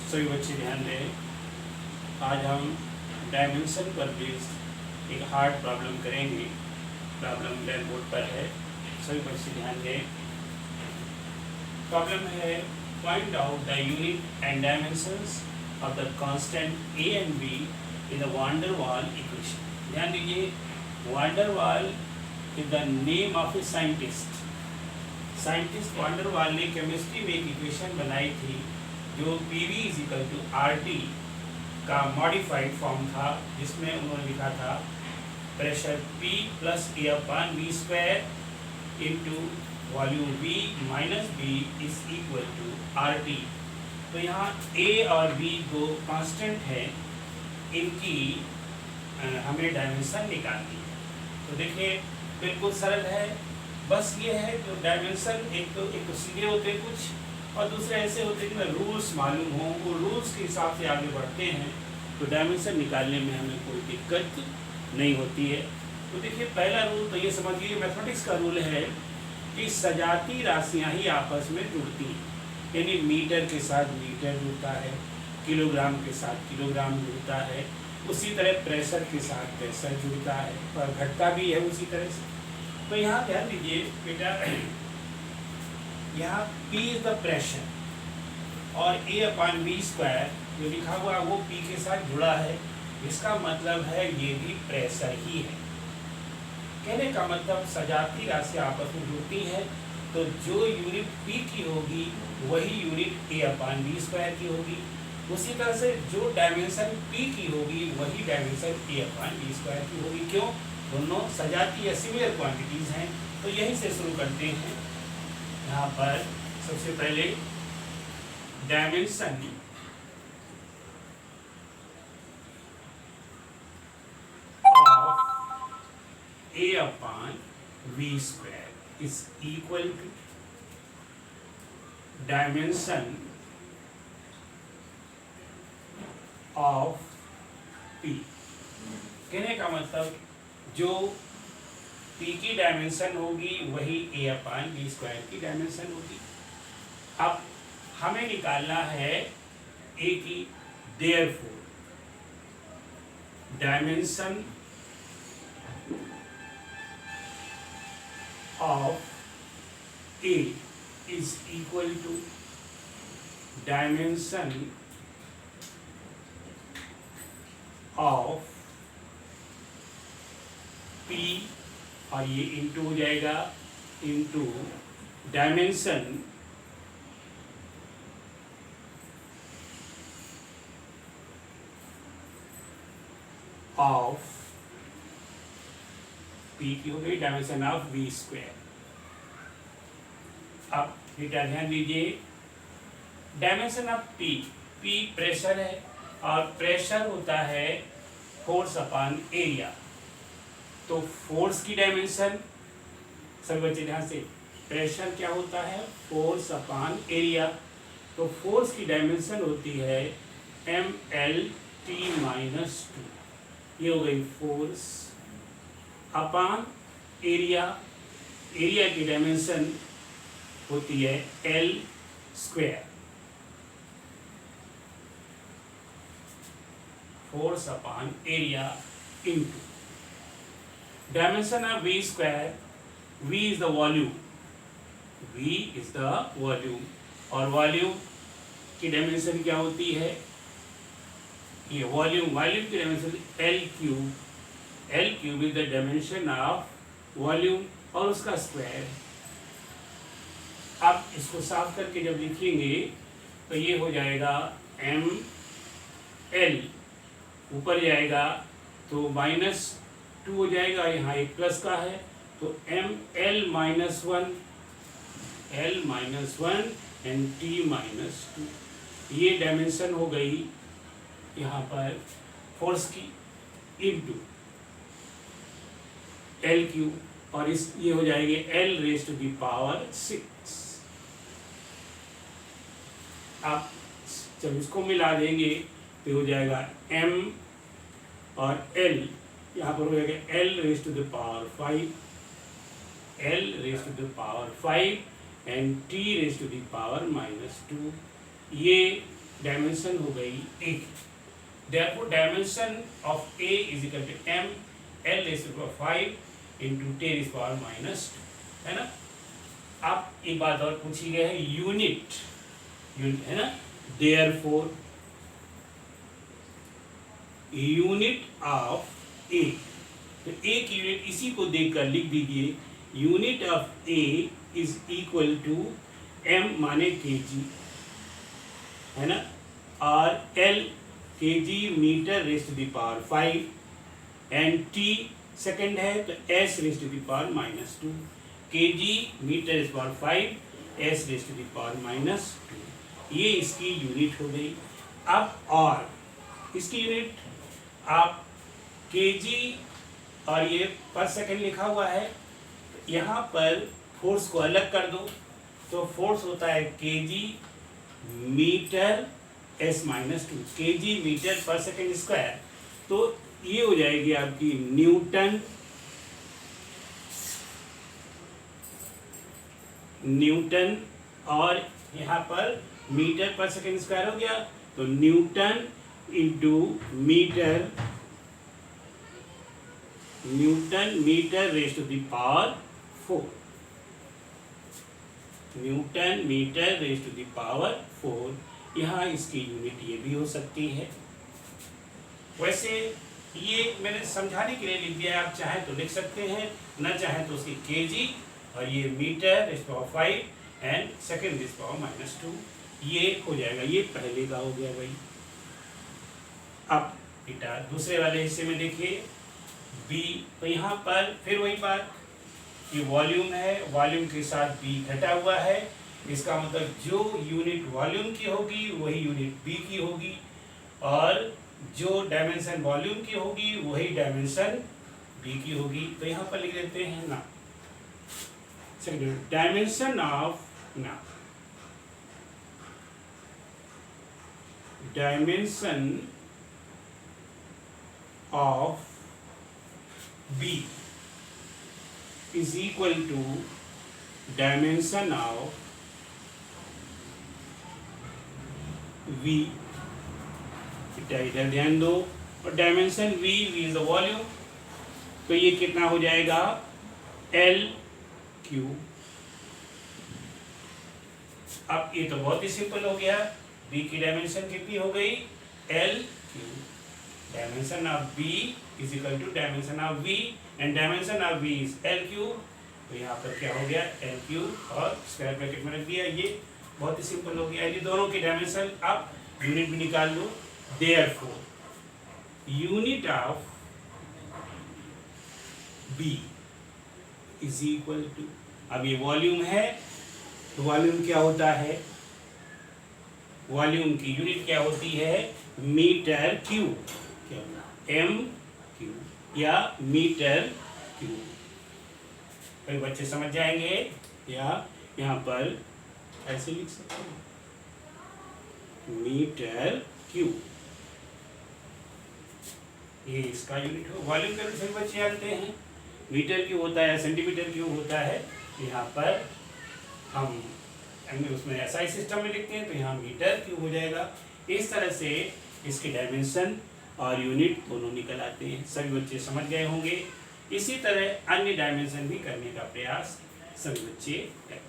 सभी बच्चे ध्यान दें। आज हम डायमेंशन पर बेस्ड एक हार्ड प्रॉब्लम करेंगे। प्रॉब्लम ब्लैक बोर्ड पर है, सभी बच्चे ध्यान दें। प्रॉब्लम है find out the unit and dimensions of the constant A and be in the wander वाल इक्वेशन। ध्यान दीजिए, वांडर वाल is the name of a scientist. Scientist wander वाल ने केमिस्ट्री में एक इक्वेशन बनाई थी जो PV इजिकल टू RT का मॉडिफाइड फॉर्म था, जिसमें उन्होंने लिखा था pressure P plus A upon V square into volume V minus B is equal to RT। तो यहाँ A और B दो कांस्टेंट हैं, इनकी हमें डायमेंशन निकालनी है। तो देखिए बिल्कुल सरल है, बस ये है जो डायमेंशन एक तो सीधे होते कुछ और दूसरे ऐसे होते हैं कि रूल्स मालूम हो, वो रूल्स के हिसाब से आगे बढ़ते हैं तो डायमेंशन निकालने में हमें कोई दिक्कत नहीं होती है। तो देखिए पहला रूल तो ये समझिए, मैथमेटिक्स का रूल है कि सजाती राशियां ही आपस में जुड़ती हैं, यानी मीटर के साथ मीटर जुड़ता है, किलोग्राम के साथ किलोग्राम जुड़ता है, उसी तरह प्रेशर के साथ प्रेशर जुड़ता है और घटता भी है उसी तरह से। तो यहाँ ध्यान दीजिए बेटा, यहाँ P इज द प्रेशर और A अपॉन V स्क्वायर जो लिखा हुआ है वो P के साथ जुड़ा है, इसका मतलब है ये भी प्रेशर ही है। कहने का मतलब सजाती राशि आपस में जुड़ती है तो जो यूनिट P की होगी वही unit A upon V square की होगी। उसी तरह से जो डायमेंशन P की होगी वही dimension A upon V square की होगी। क्यों? दोनों सजाती या सिमिलर क्वांटिटीज हैं। तो यहीं से शुरू करते हैं। यहाँ पर सबसे पहले dimension of A upon V square is equal to dimension of P। कहने का मतलब जो P की डायमेंशन होगी वही A अपॉन V स्क्वायर की डायमेंशन होगी। अब हमें निकालना है A की, therefore dimension of A is equal to dimension of P और ये इंटू हो जाएगा इंटू डायमेंशन ऑफ P की हो गई डायमेंशन ऑफ V स्क्वायर। अब बेटा ध्यान दीजिए, डायमेंशन ऑफ P प्रेशर है और प्रेशर होता है फोर्स अपॉन एरिया। तो फोर्स की डायमेंशन, सभी बच्चे ध्यान से, प्रेशर क्या होता है? Force upon area. तो फोर्स की डायमेंशन होती है MLT माइनस 2। ये हो गई फोर्स अपॉन एरिया। एरिया की डायमेंशन होती है L square. Force upon area into dimension of V square. V is the volume, V is the volume और वॉल्यूम की डायमेंशन क्या होती है? ये वॉल्यूम की dimension L cube. L cube is the dimension of volume और उसका square. अब इसको साफ करके जब लिखेंगे तो ये हो जाएगा ML, ऊपर जाएगा तो -2 हो जाएगा, यहाँ एक प्लस का है तो ML minus 1 and T minus 2। ये डायमेंशन हो गई यहाँ पर फोर्स की इंटू L क्यूब और इस ये हो जाएंगे L raise to the power 6। आप जब इसको मिला देंगे तो हो जाएगा M और L, यहाँ पर हो जाएगा L raise to the power 5, L raise to the power 5 and T raise to the power -2। ये डायमेंशन हो गई ए की। Therefore dimension of A is equal to m l raised to the power 5 into 10 raised to the power minus 2, है ना। अब एक बात और पूछी गई है, यूनिट है ना। Therefore यूनिट ऑफ ए, तो ए की यूनिट इसी को देखकर लिख दीजिए, unit of A is equal to M माने केजी, है ना, और L kg metre raise to the power 5 and T second है तो S raise to the power minus 2, kg metre raise to the power 5 S raise to the power minus 2, ये इसकी unit हो गई। अब और इसकी यूनिट आप केजी और ये पर सेकंड लिखा हुआ है, यहाँ पर फोर्स को अलग कर दो तो फोर्स होता है kg metre S minus 2, kg metre पर सेकंड स्क्वायर, तो ये हो जाएगी आपकी न्यूटन और यहाँ पर मीटर पर सेकंड स्क्वायर हो गया, तो newton into metre, newton metre raise to the power 4, newton metre raise to the power 4। यहाँ इसकी यूनिट ये भी हो सकती है। वैसे ये मैंने समझाने के लिए लिख दिया है, आप चाहे तो लिख सकते हैं, न चाहे तो उसकी केजी और ये metre raise to the power 5 and second raise to the power minus 2, ये हो जाएगा। ये पहले का हो गया भाई। अब बेटा दूसरे वाले हिस्से में देखिए बी, तो यहाँ पर फिर वही बात, ये वॉल्यूम है, वॉल्यूम के साथ बी घटा हुआ है, इसका मतलब जो यूनिट वॉल्यूम की होगी वही यूनिट बी की होगी, और जो डायमेंशन वॉल्यूम की होगी वही डायमेंशन बी की होगी। तो यहाँ पर लिख देते हैं ना, डायमेंशन ऑफ ना, dimension of B is equal to dimension of V। इधर ध्यान दो, और dimension V is the volume, तो ये कितना हो जाएगा L क्यू। अब ये तो बहुत ही सिंपल हो गया, B की डायमेंशन कितनी हो गई L Q, dimension of B is equal to dimension of V and dimension of V is L cube, तो यहाँ पर क्या हो गया L cube और स्क्वायर ब्रैकेट में रख दिया। ये बहुत ही सिंपल हो गया। ये दोनों की डायमेंशन, आप यूनिट भी निकाल लो। Therefore unit of B is equal to, अब ये वॉल्यूम है तो वॉल्यूम क्या होता है, वॉल्यूम की यूनिट क्या होती है मीटर क्यूब, क्या होगा एम क्यूब या मीटर क्यूब। कई बच्चे समझ जाएंगे, या यहाँ पर ऐसे लिख सकते हैं मीटर क्यूब, ये इसका यूनिट हो। वॉल्यूम के सभी बच्चे जानते हैं मीटर क्यूब होता है, सेंटीमीटर क्यूब होता है। यहाँ पर हम उसमें ऐसा ही सिस्टम में लिखते हैं, तो यहाँ मीटर क्यूब हो जाएगा। इस तरह से इसके डायमेंशन और यूनिट दोनों निकल आते हैं। सभी बच्चे समझ गए होंगे। इसी तरह अन्य डायमेंशन भी करने का प्रयास सभी बच्चे करें।